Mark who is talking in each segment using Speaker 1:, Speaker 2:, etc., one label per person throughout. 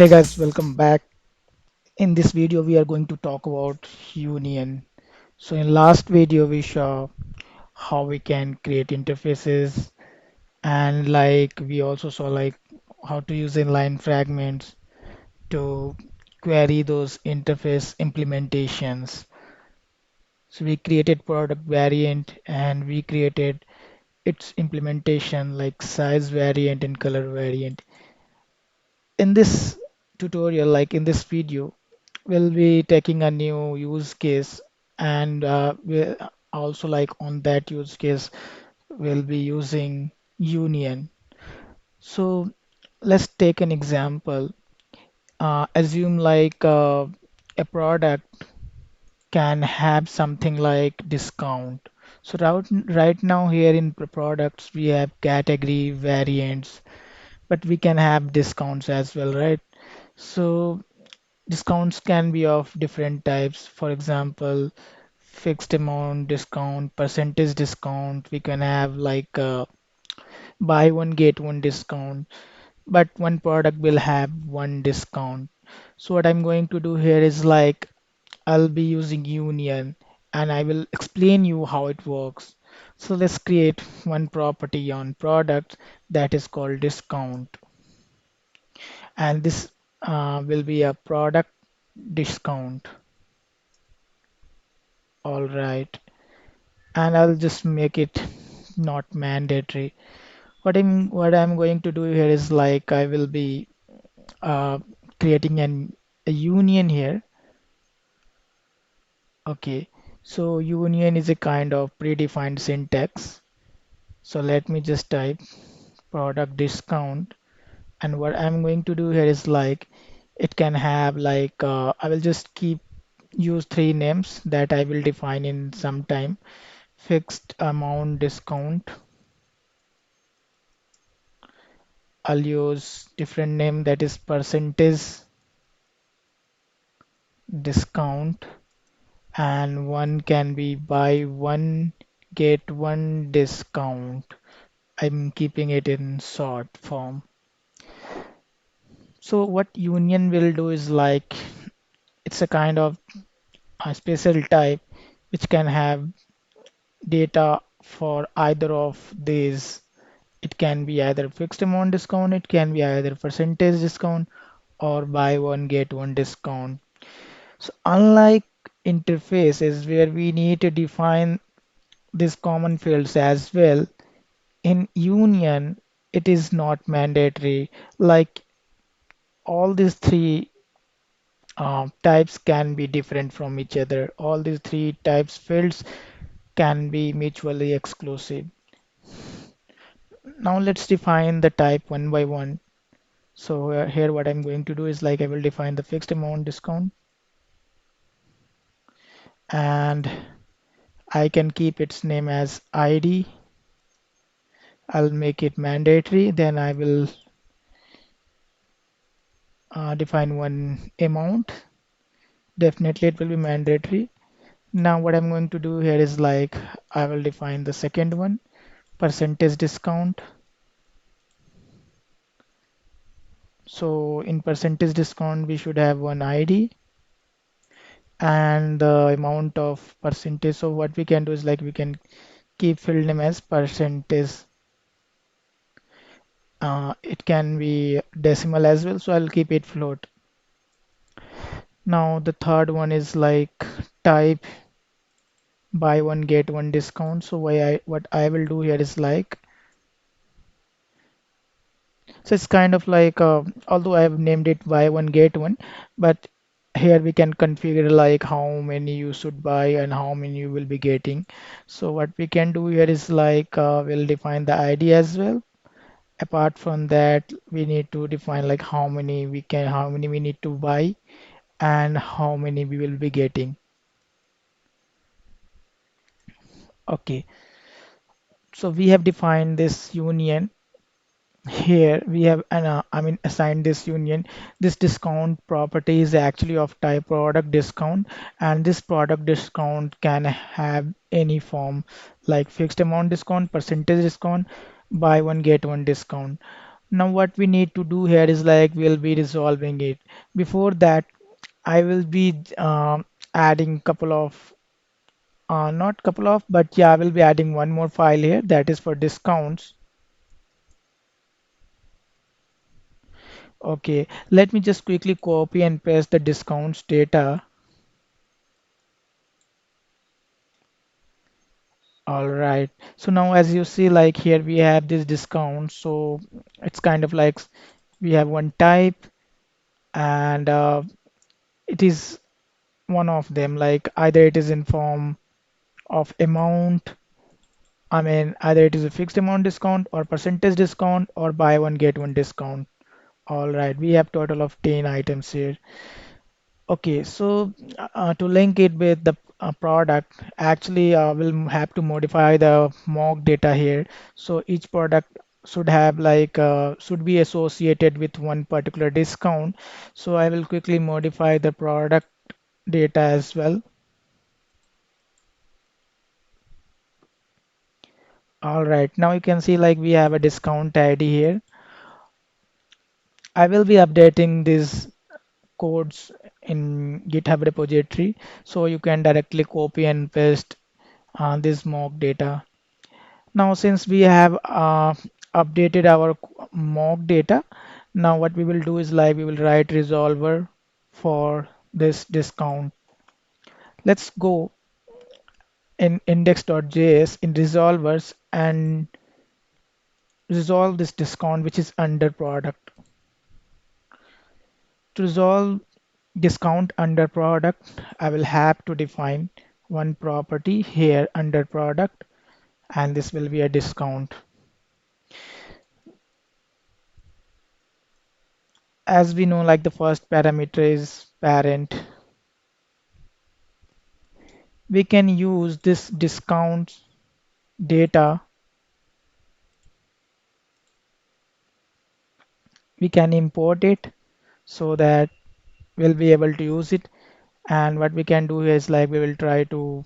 Speaker 1: Hey guys, welcome back. In this video, we are going to talk about union. So in last video, we saw how we can create interfaces and we also saw how to use inline fragments to query those interface implementations. So we created product variant and we created its implementation like size variant and color variant. In this tutorial, like in this video, we'll be taking a new use case and we also like on that use case we'll be using union. So let's take an example. Assume a product can have something like discount. So right now here in products we have category variants, but we can have discounts as well, right? So discounts can be of different types. For example, fixed amount discount, percentage discount. We can have buy one get one discount, but one product will have one discount. So what I'm going to do here is I'll be using union and I will explain you how it works. So let's create one property on product that is called discount, and this will be a product discount. All right, and I'll just make it not mandatory. What I'm going to do here is I will be uh, creating a union here. Okay, so union is a kind of predefined syntax. So let me just type product discount, and what I'm going to do here is it can have I will just keep use three names that I will define in some time. Fixed amount discount. I'll use different name that is percentage discount, and one can be buy one get one discount. I'm keeping it in short form. So what union will do is it's a kind of a special type which can have data for either of these. It can be either fixed amount discount, it can be either percentage discount or buy one get one discount. So unlike interfaces where we need to define these common fields as well, in union it is not mandatory. Like all these three types can be different from each other. All these three types fields can be mutually exclusive. Now let's define the type one by one. So here what I'm going to do is I will define the fixed amount discount, and I can keep its name as ID. I'll make it mandatory. Then I will define one amount. Definitely it will be mandatory. Now what I'm going to do here is I will define the second one, percentage discount. So in percentage discount we should have one ID and the amount of percentage. So what we can do is we can keep field name as percentage. It can be decimal as well, so I'll keep it float. Now the third one is type buy one get one discount. So what I will do here is so it's kind of although I have named it buy one get one, but here we can configure how many you should buy and how many you will be getting. So what we can do here is we'll define the ID as well. Apart from that, we need to define how many we need to buy and how many we will be getting. Okay, so we have defined this union. Here we have assigned this union. This discount property is actually of type product discount, and this product discount can have any form like fixed amount discount, percentage discount, buy one get one discount. Now what we need to do here is like we'll be resolving it. Before that, I will be adding couple of not couple of, but yeah, I will be adding one more file here that is for discounts. Okay, let me just quickly copy and paste the discounts data. All right. So now as you see, like here we have this discount. So it's kind of like we have one type and it is one of them, like either it is in form of amount. I mean, either it is a fixed amount discount or percentage discount or buy one get one discount. All right, we have total of 10 items here. Okay, so to link it with the product, actually we'll have to modify the mock data here. So each product should have like should be associated with one particular discount. So I will quickly modify the product data as well. All right, now you can see like we have a discount ID here. I will be updating these codes in GitHub repository, so you can directly copy and paste this mock data. Now, since we have updated our mock data, now what we will do is like we will write resolver for this discount. Let's go in index.js in resolvers and resolve this discount which is under product. To resolve discount under product, I will have to define one property here under product, and this will be a discount. As we know, like the first parameter is parent, we can use this discount data. We can import it so that we'll be able to use it. And what we can do is like we will try to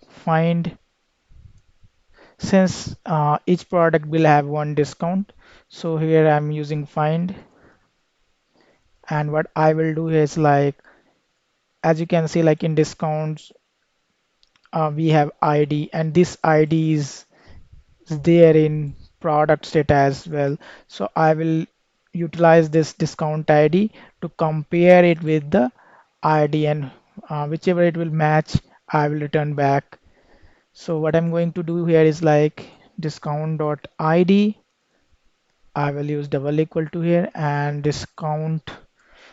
Speaker 1: find, since each product will have one discount. So here I'm using find, and what I will do is like, as you can see, like in discounts, we have ID, and this ID is there in product data as well. So I will utilize this discount ID to compare it with the ID, and whichever it will match, I will return back. So what I'm going to do here is like discount.id. I will use double equal to here and discount.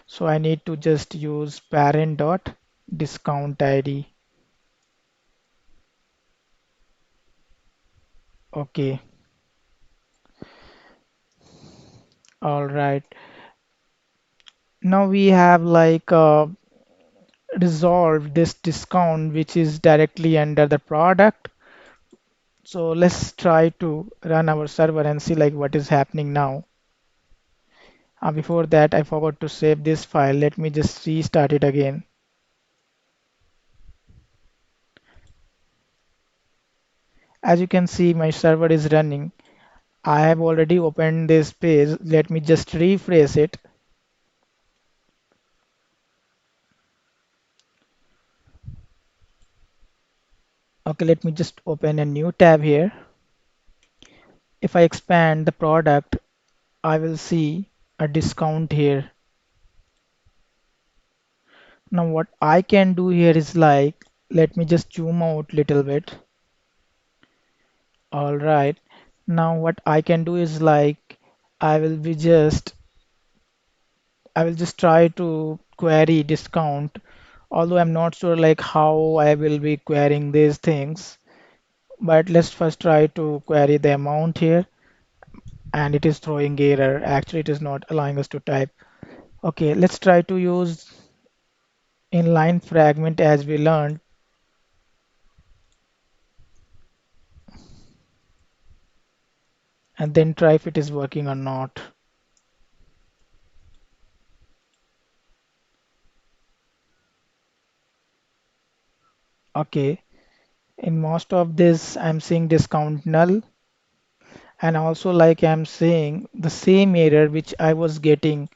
Speaker 1: So I need to just use parent dot discount ID. Okay, all right. Now we have like resolved this discount which is directly under the product. So let's try to run our server and see like what is happening now. Before that, I forgot to save this file. Let me just restart it again. As you can see, my server is running. I have already opened this page. Let me just refresh it. Okay, let me just open a new tab here. If I expand the product, I will see a discount here. Now what I can do here is like, let me just zoom out little bit. All right. Now what I can do is like, I will be just, I will just try to query discount, although I'm not sure like how I will be querying these things. But let's first try to query the amount here, and it is throwing error. Actually, it is not allowing us to type. Okay, let's try to use inline fragment as we learned, and then try if it is working or not. Okay, in most of this, I'm seeing discount null, And also, like I'm saying, the same error which I was getting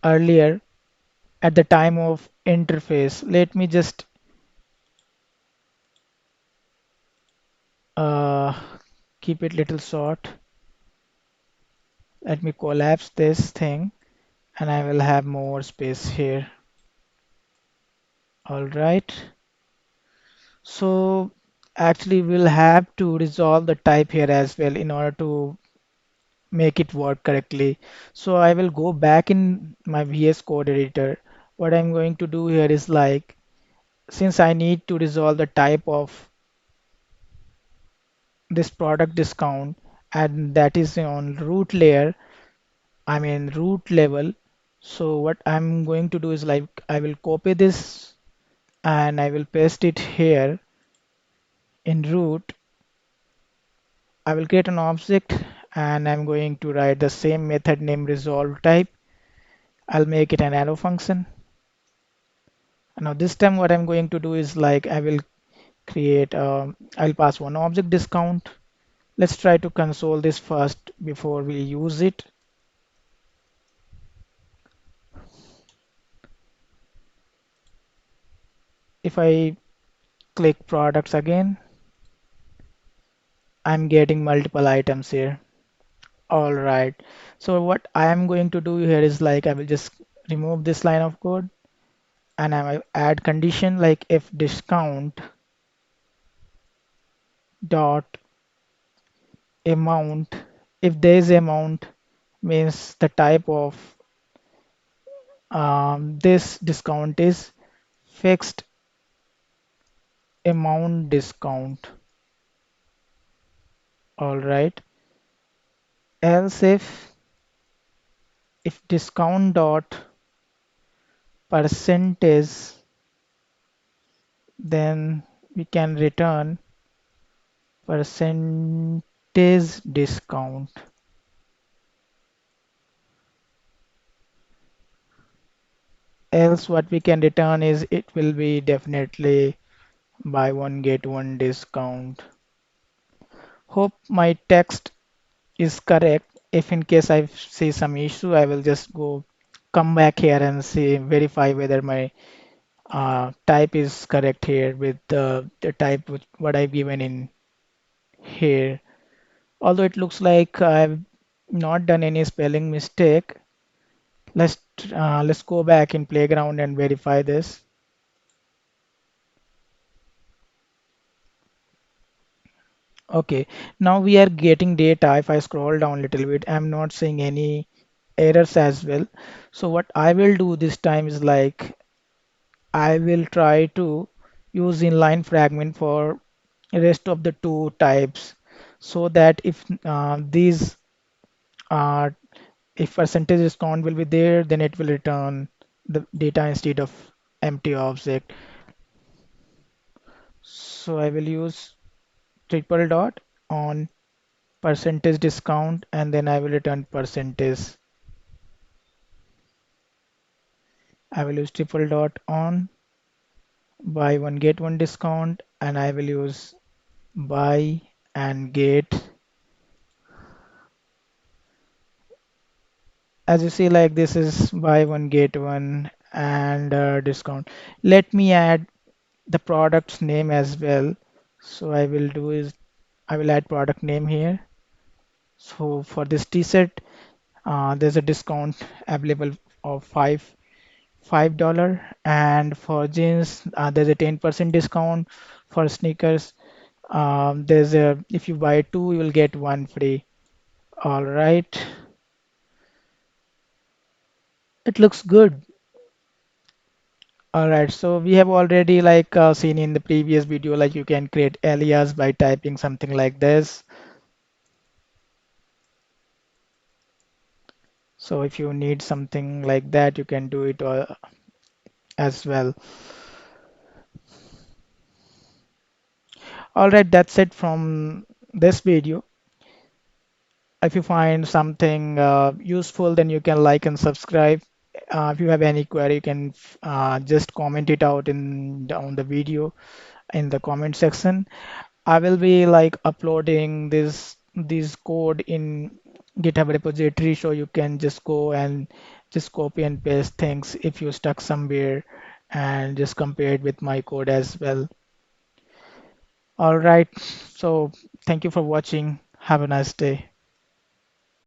Speaker 1: earlier at the time of interface. Let me just uh, keep it little short. Let me collapse this thing and I will have more space here. All right. So actually we'll have to resolve the type here as well in order to make it work correctly. So I will go back in my VS Code editor. What I'm going to do here is like, since I need to resolve the type of this product discount and that is on root layer, I mean root level. So what I'm going to do is like I will copy this and I will paste it here in root. I will create an object and I'm going to write the same method name resolve type. I'll make it an arrow function. Now this time what I'm going to do is like I will create I'll pass one object discount. Let's try to console this first before we use it. If I click products again, I'm getting multiple items here. All right. So what I am going to do here is like I will just remove this line of code and I will add condition like if discount dot amount, if there is amount means the type of this discount is fixed amount discount. All right. Else if discount dot percentage, then we can return percentage discount. Else what we can return is it will be definitely buy one get one discount. Hope my text is correct. If in case I see some issue, I will just go come back here and see verify whether my type is correct here with the type what I've given in here. Although it looks like I've not done any spelling mistake. Let's let's go back in playground and verify this. Okay, now we are getting data. If I scroll down a little bit, I'm not seeing any errors as well. So what I will do this time is like I will try to use inline fragment for rest of the two types so that if uh, if percentage discount will be there, then it will return the data instead of empty object. So I will use triple dot on percentage discount and then I will return percentage. I will use triple dot on buy one get one discount and I will use buy and get. As you see, like this is buy one get one and discount. Let me add the product's name as well. So I will do is I will add product name here. So for this t-shirt, there's a discount available of $5, and for jeans there's a 10% discount. For sneakers, there's a if you buy two you will get one free. All right, it looks good. All right, so we have already like seen in the previous video like you can create alias by typing something like this. So if you need something like that you can do it as well. All right, that's it from this video. If you find something useful, then you can like and subscribe. If you have any query, you can just comment it out in down the video in the comment section. I will be like uploading this this code in GitHub repository, so you can just go and just copy and paste things if you stuck somewhere and just compare it with my code as well. All right, so thank you for watching. Have a nice day.